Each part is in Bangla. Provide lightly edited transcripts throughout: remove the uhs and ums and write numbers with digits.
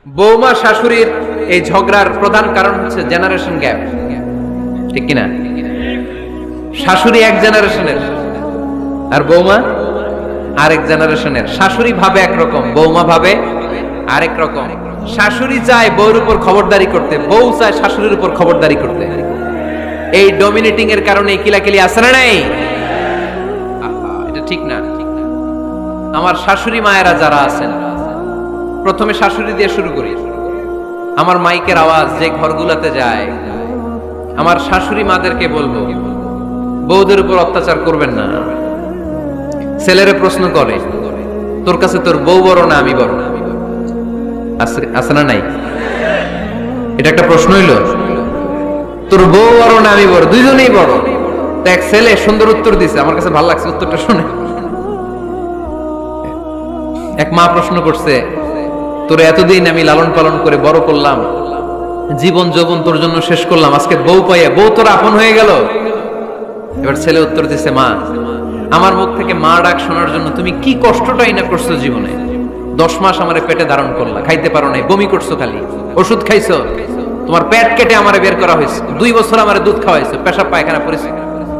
বৌমা শাশুড়ির এই ঝগড়ার প্রধান কারণ হচ্ছে জেনারেশন গ্যাপ, ঠিক কিনা? শাশুড়ি এক জেনারেশনের আর বৌমা আরেক জেনারেশনের। শাশুড়ি ভাবে একরকম, বৌমা ভাবে আরেক রকম। শাশুড়ি চায় বউর উপর খবরদারি করতে, বউ চায় শাশুড়ির উপর খবরদারি করতে। এই ডমিনেটিং এর কারণে কিলাকিলি আছে না নাই? এটা ঠিক না। আমার শাশুড়ি মায়েরা যারা আছেন, প্রথমে শাশুড়ি দিয়ে শুরু করি। আমার মাইকের আওয়াজ যে ঘরগুলোতে যায়, আমার শাশুড়ি মাদেরকে বলবো, বউদের উপর অত্যাচার করবেন না। ছেলেরে প্রশ্ন করে, তোর কাছে তোর বউ বড় না আমি বড়? আছে না নাই? এটা একটা প্রশ্ন হইল। তোর বউ বড় না আমি বড়? দুইজনেই বড়। এক ছেলে সুন্দর উত্তর দিছে, আমার কাছে ভালো লাগছে উত্তরটা শুনে। এক মা প্রশ্ন করছে, তোর এতদিন আমি লালন পালন করে বড় করলাম, জীবন যৌবন তোর জন্য শেষ করলাম, আজকে বউ পাইয়া বউ তোর আপন হয়ে গেল? এবার ছেলে উত্তর দিছে, মা, আমার মুখ থেকে মা ডাক শোনার জন্য তুমি কি কষ্টটাই না করছো জীবনে। 10 মাস আমারে পেটে ধারণ করলা, খাইতে পারো নাই, বমি করছো, খালি ওষুধ খাইছো, তোমার পেট কেটে আমারে বের করা হয়েছে, 2 বছর আমারে দুধ খাওয়াইছো, পেশাব পায়খানা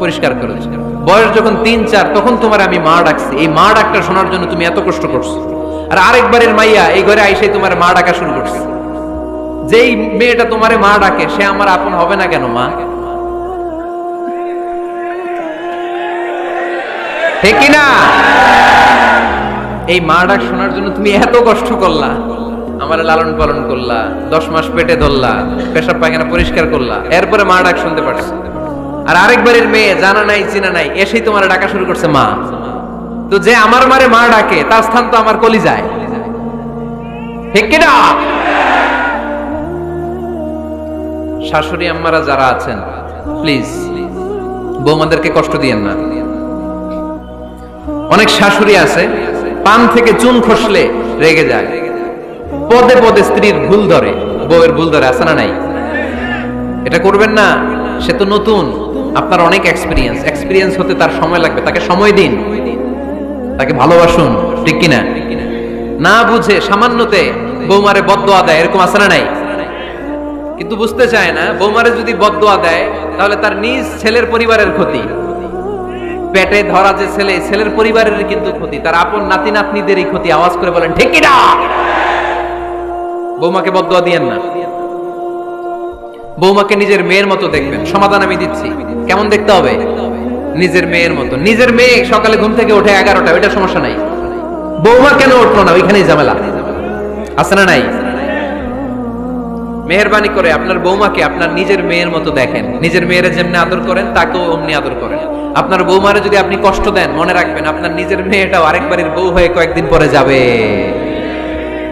পরিষ্কার করে দিয়েছো। বয়স যখন 3-4 তখন তোমার আমি মা ডাকছি, এই মা ডাকটা শোনার জন্য তুমি এত কষ্ট করছো। আর আরেকবারের মাইয়া এই ঘরে আইসে তোমার মা ডাকা শুরু করছে। যেই মেয়েটা তোমারে মা ডাকে সে আমার আপন হবে না কেন মা? ঠিক কিনা? এই মা ডাক শোনার জন্য তুমি এত কষ্ট করলা, আমার লালন পালন করলা, 10 মাস পেটে ধরলা, পেশাব পায়খানা পরিষ্কার করলা, এরপরে মা ডাক শুনতে পারছো। আর আরেকবারের মেয়ে জানা নাই চিনা নাই এসেই তোমার ডাকা শুরু করছে মা। তো যে আমার মারে মা ডাকে তার স্থান তো আমার কলিজায়, ঠিক কিনা? শাশুড়ি আম্মারা যারা আছেন, প্লিজ বৌমাদেরকে কষ্ট দিয়েন না। অনেক শাশুড়ি আছে পান থেকে চুন খসলে রেগে যায়, পদে পদে স্ত্রীর ভুল ধরে, বউয়ের ভুল ধরে, আছে না নাই? এটা করবেন না। সে তো নতুন, আপনার অনেক এক্সপিরিয়েন্স হতে তার সময় লাগবে, তাকে সময় দিন, তাকে ভালোবাসুন, ঠিক কিনা? না বুঝে সামান্যতে বৌমারে বদদোয়া দেয়, এরকম আছে না নাই? কিন্তু বুঝতে চায় না, বৌমারে যদি বদদোয়া দেয় তাহলে তার নিজ ছেলের পরিবারের ক্ষতি, পেটে ধরা যে ছেলে, ছেলের পরিবারের কিন্তু ক্ষতি, তার আপন নাতি নাতনিদেরই ক্ষতি। আওয়াজ করে বলেন ঠিক কিনা? বৌমাকে বদদোয়া দিয়েন না। বৌমাকে নিজের মেয়ের মতো দেখবেন। সমাধান আমি দিচ্ছি, কেমন দেখতে হবে? নিজের মেয়ের মতো। নিজের মেয়ে সকালে ঘুম থেকে ওঠে 11টা, ওইটা সমস্যা নাই। বৌমা কেন উঠলো না, ওইখানেই ঝামেলা, আছে না নাই? মেহেরবানি করে আপনার বৌমাকে আপনার নিজের মেয়ের মতো দেখেন। নিজের মেয়ের যেমনি আদর করেন তাকেও অমনি আদর করেন। আপনার বৌমারে যদি আপনি কষ্ট দেন, মনে রাখবেন আপনার নিজের মেয়েটাও আরেকবারের বউ হয়ে কয়েকদিন পরে যাবে।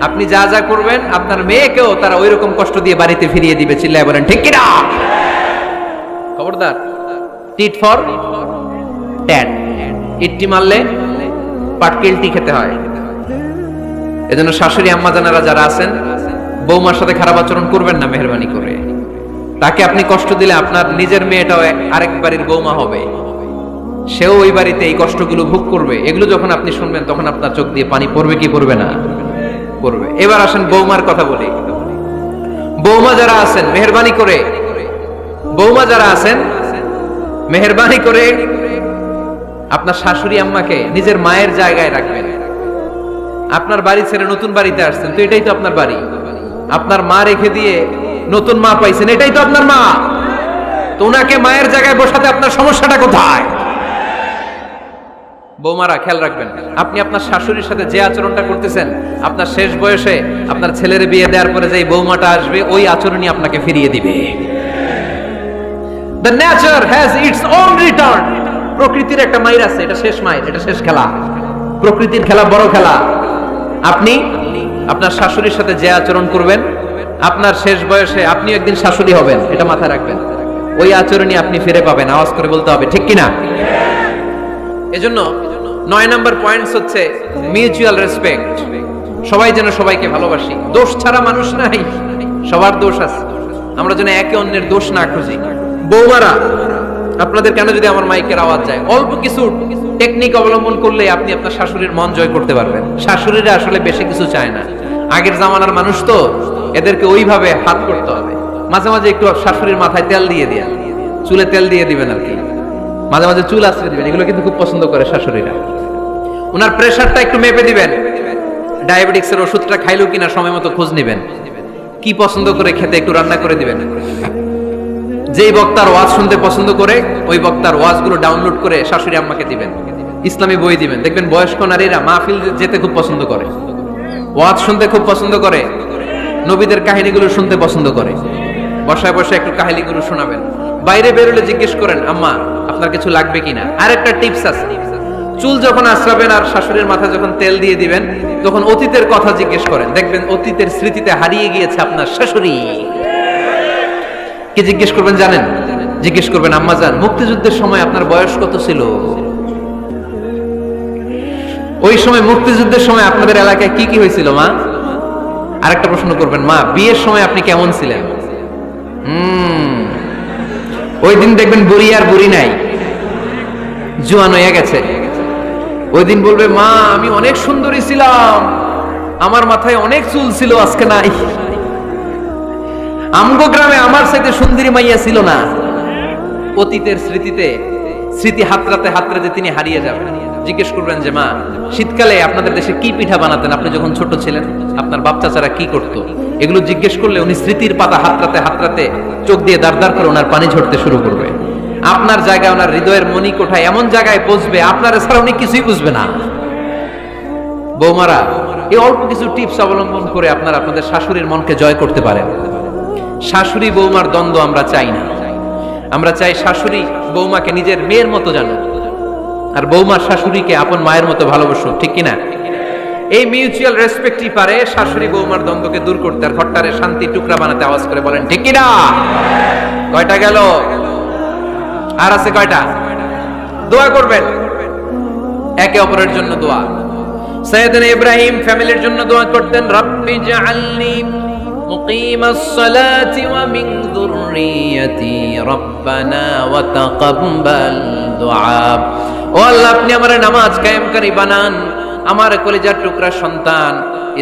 আপনি যা যা করবেন আপনার মেয়েকেও তারা ওই রকম কষ্ট দিয়ে বাড়িতে ফিরিয়ে দিবে। চিল্লায় বলেন ঠিক কিনা? খবরদার, টিট ফর ট্যাট, ইট্টি মারলে পাটকেলটি খেতে হয়। এজন্য শাশুড়ি আম্মা জানারা যারা আছেন, বৌমার সাথে খারাপ আচরণ করবেন না মেহেরবানি করে। তাকে আপনি কষ্ট দিলে আপনার নিজের মেয়েটাও আরেক বাড়ির বৌমা হবে, সেও ওই বাড়িতে এই কষ্টগুলো ভোগ করবে। এগুলো যখন আপনি শুনবেন তখন আপনার চোখ দিয়ে পানি পড়বে কি পড়বে না? পড়বে। এবার আসেন বৌমার কথা বলি। বৌমা যারা আছেন মেহেরবানি করে, বৌমা যারা আছেন মেহেরবানি করে আপনার শাশুড়ি আম্মাকে নিজের মায়ের জায়গায় রাখবেন। আপনার বাড়ি ছেড়ে নতুন বাড়িতে আসছেন, তো এটাই তো আপনার বাড়ি। আপনার মা রেখে দিয়ে নতুন মা পাইছেন, এটাই তো আপনার মা। তো ওনাকে মায়ের জায়গায় বসাতে আপনার সমস্যাটা কোথায়? বৌমারা খেয়াল রাখবেন, আপনি আপনার শাশুড়ির সাথে যে আচরণটা করতেছেন, আপনার শেষ বয়সে আপনার ছেলের বিয়ে দেওয়ার পরে যে বৌমাটা আসবে ওই আচরণই আপনাকে ফিরিয়ে দিবে। The nature has its own return. প্রকৃতির একটা মাইর আছে, এটা শেষ মাইর, এটা শেষ খেলা। প্রকৃতির খেলা বড় খেলা। আপনি আপনার শাশুড়ির সাথে যে আচরণ করবেন, আপনার শেষ বয়সে আপনি একদিন শাশুড়ি হবেন, এটা মাথায় রাখবেন। ওই আচরণই আপনি ফিরে পাবেন। আওয়াজ করে বলতে হবে ঠিক কিনা? এজন্য 9 নম্বর পয়েন্টস হচ্ছে মিউচুয়াল রেসপেক্ট। সবাই যেন সবাইকে ভালোবাসি। দোষ ছাড়া মানুষ নাই, সবার দোষ আছে। আমরা যেন একে অন্যের দোষ না খুঁজি। বৌমারা, আপনাদের কেন যদি আমার মাইকের আওয়াজ যায়, অল্প কিছু টেকনিক অবলম্বন করলে আপনি আপনার শাশুড়ির মন জয় করতে পারবেন। শাশুড়িরা আসলে বেশি কিছু চায় না, আগের জামানার মানুষ তো, এদেরকে ওইভাবে হাত করতে হবে। মাঝে মাঝে একটু শাশুড়ির মাথায় তেল দিয়ে দিয়ে, চুলে তেল দিয়ে দিবেন আর কি, মাঝে মাঝে চুল আশ্রয় দিবেন, এগুলো কিন্তু খুব পছন্দ করে শাশুড়িরা। ওনার প্রেশারটা একটু মেপে দিবেন, ডায়াবেটিক্সের ওষুধটা খাইলো কিনা সময় মতো খোঁজ নিবেন, কি পছন্দ করে খেতে একটু রান্না করে দিবেন। যেই বক্তার ওয়াজ শুনতে পছন্দ করে ওই বক্তার ওয়াজগুলো ডাউনলোড করে শাশুড়ি আম্মাকে দিবেন, ইসলামী বই দিবেন। দেখবেন বয়স্ক নারীরা মাহফিল যেতে খুব পছন্দ করে, ওয়াজ শুনতে খুব পছন্দ করে, নবীদের কাহিনীগুলো শুনতে পছন্দ করে। বসায় বসে একটু কাহিনীগুলো শোনাবেন। বাইরে বেরোলে জিজ্ঞেস করেন, আম্মা আপনার কিছু লাগবে কিনা। আরেকটা টিপস আছে, চুল যখন আশ্রাবেন আর শাশুড়ির মাথায় যখন তেল দিয়ে দিবেন, তখন অতীতের কথা জিজ্ঞেস করেন। দেখবেন অতীতের স্মৃতিতে হারিয়ে গিয়েছে আপনার শাশুড়ি। কি জিজ্ঞেস করবেন জানেন? জিজ্ঞেস করবেন, আম্মা জান, মুক্তিযুদ্ধের সময় আপনার বয়স কত ছিল? ওই সময় মুক্তিযুদ্ধের সময় আপনাদের এলাকায় কি কি হয়েছিল মা? আরেকটা প্রশ্ন করবেন, মা বিয়ের সময় আপনি কেমন ছিলেন? ওই দিন দেখবেন বুড়ি আর বুড়ি নাই, জোয়ান হয়ে গেছে। ওই দিন বলবে, মা আমি অনেক সুন্দরী ছিলাম, আমার মাথায় অনেক চুল ছিল, আজকে নাই। আমগো গ্রামে আমার সাথে সুন্দরী মাইয়া ছিল না। অতীতের স্মৃতিতে, স্মৃতি হাতরাতে হাতরাতে তিনি হারিয়ে যাবেন। জিজ্ঞেস করবেন যে, মা শীতকালে আপনাদের দেশে কি পিঠা বানাতেন আপনি যখন ছোট ছিলেন? আপনার বাপ চাচারা কি করতো? এগুলো জিজ্ঞেস করলে উনি স্মৃতির পাতা হাতরাতে হাতরাতে চোখ দিয়ে দাঁড় দাঁড় করে ওনার পানি ঝরতে শুরু করবে। আপনার জায়গায়, ওনার হৃদয়ের মনি কোঠায় এমন জায়গায় বসবে, আপনার ছাড়া উনি কিছুই বুঝবে না। বৌমারা, এই অল্প কিছু টিপস অবলম্বন করে আপনারা আপনাদের শাশুড়ির মনকে জয় করতে পারেন। শাশুড়ি বৌমার দ্বন্দ্ব আমরা চাই না। আমরা চাই শাশুড়ি বৌমাকে নিজের মেয়ের মতো জানো, আর বৌমা শাশুড়িকে আপন মায়ের মতো ভালোবাসো, ঠিক কিনা? এই মিউচুয়াল রেসপেক্টই পারে শাশুড়ি বৌমার দ্বন্দ্বকে দূর করতে আর ঘরটারে শান্তি টুকরা বানাতে। আওয়াজ করে বলেন ঠিক কিনা? কয়টা গেল? আর আছে কয়টা? দোয়া করবেন একে অপরের জন্য। দোয়া, সাইয়েদনা ইব্রাহিম ফ্যামিলির জন্য দোয়া করতেন, রব্বি জাআলনি মুকিমাস সালাতি ওয়া মিন যুররিয়াতি রব্বানা ওয়া তাকাব্বাল দুআ। ও আল্লাহ, আপনি আমারে নামাজ কায়েমকারী বানান, আমার কলিজার টুকরা সন্তান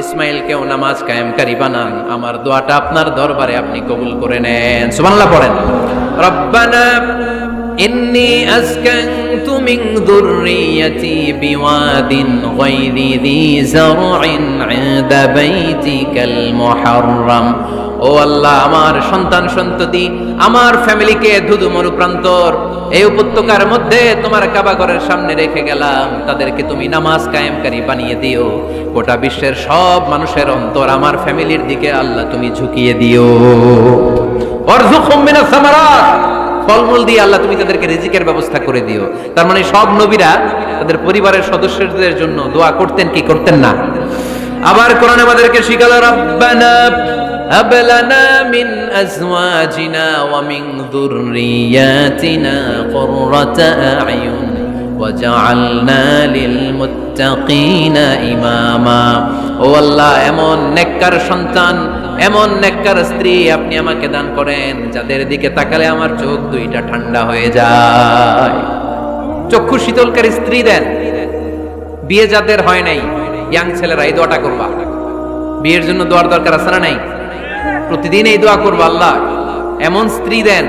ইসমাইলকেও নামাজ কায়েমকারী বানান। আমার দোয়াটা আপনার দরবারে আপনি কবুল করে নেন। সুবহানাল্লাহ পড়েন। রব্বানা ইন্নী আসকানতু মিন যুররিয়াতি বিওয়াদিন গায়রি যী যারইন ইনদা বাইতিকাল মুহাররাম। ও আল্লাহ, আমার সন্তান সন্ততি, আমার ফ্যামিলিকে ধুধু মরুপ্রান্তর এই উপত্যকার মধ্যে তোমার কাবা ঘরের সামনে রেখে গেলাম, তাদেরকে তুমি নামাজ কায়েমকারী বানিয়ে দিও। গোটা বিশ্বের সব মানুষের অন্তর আমার ফ্যামিলির দিকে আল্লাহ তুমি ঝুঁকিয়ে দিও। ওয়ারযুকহুম মিনাস সামারাত, ফলমূল দিয়ে আল্লাহ তুমি তাদেরকে রিজিকের ব্যবস্থা করে দিও। তার মানে সব নবীরা তাদের পরিবারের সদস্যদের জন্য দোয়া করতেন কি করতেন না? আবার কোরআন আমাদেরকে শিখালো, রব্বানা হাব লানা মিন আজওয়াজিনা ওয়া মিন যুররিয়াতিনা কুররাতা আ'য়ুন ওয়াজআলনা লিল মুত্তাকিনা ইমামা। ও আল্লাহ, এমন নেককার সন্তান, এমন নেককার স্ত্রী আপনি আমাকে দান করেন যাদের দিকে তাকালে আমার চোখ দুইটা ঠান্ডা হয়ে যায়। চক্ষু শীতলকারী স্ত্রী দেন। বিয়ে যাদের হয় নাই, ইয়াং ছেলেরা এই দোয়াটা করবা। বিয়ের জন্য দোয়ার দরকার আছে না নাই? প্রতিদিন এই দোয়া করবা, আল্লাহ এমন স্ত্রী দেন,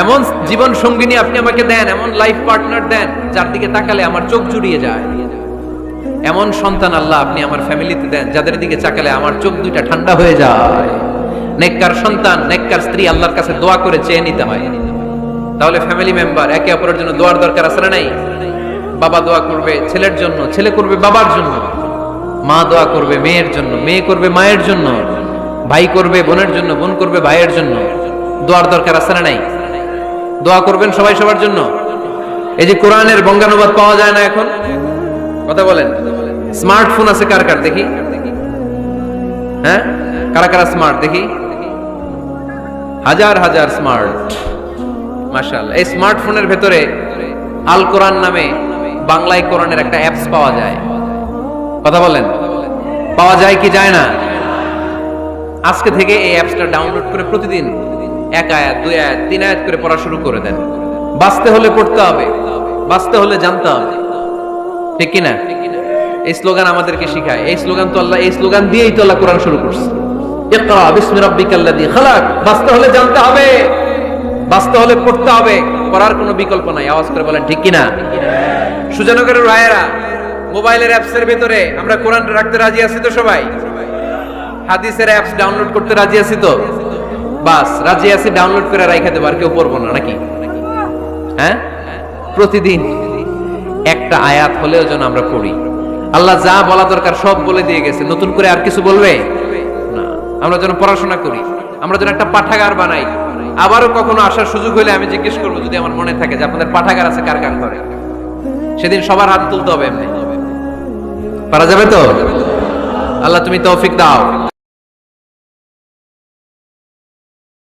এমন জীবন সঙ্গিনী আপনি আমাকে দেন, এমন লাইফ পার্টনার দেন যার দিকে তাকালে আমার চোখ জুড়িয়ে যায়। এমন সন্তান আল্লাহ আপনি আমার ফ্যামিলিতে দেন যাদের দিকে তাকালে আমার চোখ দুইটা ঠান্ডা হয়ে যায়। নেককার সন্তান, নেককার স্ত্রী আল্লাহর কাছে দোয়া করে চেয়ে নিতে হয়। তাহলে ফ্যামিলি মেম্বার একে অপরের জন্য দোয়ার দরকার আছে না নাই? বাবা দোয়া করবে ছেলের জন্য, ছেলে করবে বাবার জন্য, মা দোয়া করবে মেয়ের জন্য, মেয়ে করবে মায়ের জন্য, ভাই করবে বোনের জন্য, বোন করবে ভাইয়ের জন্য। দোয়ার দরকার আছে না নাই? দোয়া করবেন সবাই সবার জন্য। এই যে কোরআনের বঙ্গানুবাদ পাওয়া যায় না এখন, কথা বলেন। স্মার্টফোন আছে কার কার দেখি? হ্যাঁ, কারা কারা স্মার্ট দেখি? হাজার হাজার স্মার্ট, মাশাআল্লাহ। এই স্মার্টফোনের ভেতরে আল কোরআন নামে বাংলায় কোরআনের একটা অ্যাপস পাওয়া যায়। কথা বলেন, পাওয়া যায় কি যায় না? আজকে থেকে এই অ্যাপসটা ডাউনলোড করে প্রতিদিন এক আয়াত, দুই আয়াত, তিন আয়াত করে পড়া শুরু করে দেন। বাঁচতে হলে পড়তে হবে, বাঁচতে হলে জানতে হবে, ঠিক কিনা? এই স্লোগান আমাদেরকে শিখায়। এই স্লোগান তো আল্লাহ, এই স্লোগান দিয়েই তো আল্লাহ কোরআন শুরু করছে। ইকরা বিসমি রাব্বিকাল্লাযী খালাক। বাঁচতে হলে জানতে হবে, বাঁচতে হলে পড়তে হবে, পড়ার কোনো বিকল্প নাই। আওয়াজ করে বলেন ঠিক কিনা? সুজনগরের ভাইয়েরা, মোবাইলের অ্যাপসের ভিতরে আমরা কোরআন রাখতে রাজি আছি তো সবাই? হাদিসের অ্যাপস ডাউনলোড করতে রাজি আছি তো? বাস রাজি আছি, ডাউনলোড করে রাইখা দেব, আর কেউ পড়বো না নাকি? হ্যাঁ, প্রতিদিন একটা আয়াত হলেও যেন আমরা পড়ি। আল্লাহ যা বলা দরকার সব বলে দিয়ে গেছে, নতুন করে আর কিছু বলবে না। আমরা যেন পড়াশোনা করি, আমরা যেন একটা পাঠাগার বানাই। আবারও কখনো আসার সুযোগ হলে আমি জিজ্ঞেস করবো, যদি আমার মনে থাকে যে আপনাদের পাঠাগার আছে কার কার ঘরে, সেদিন সবার হাত তুলতে হবে। এমনি পারা যাবে তো? আল্লাহ তুমি তৌফিক দাও।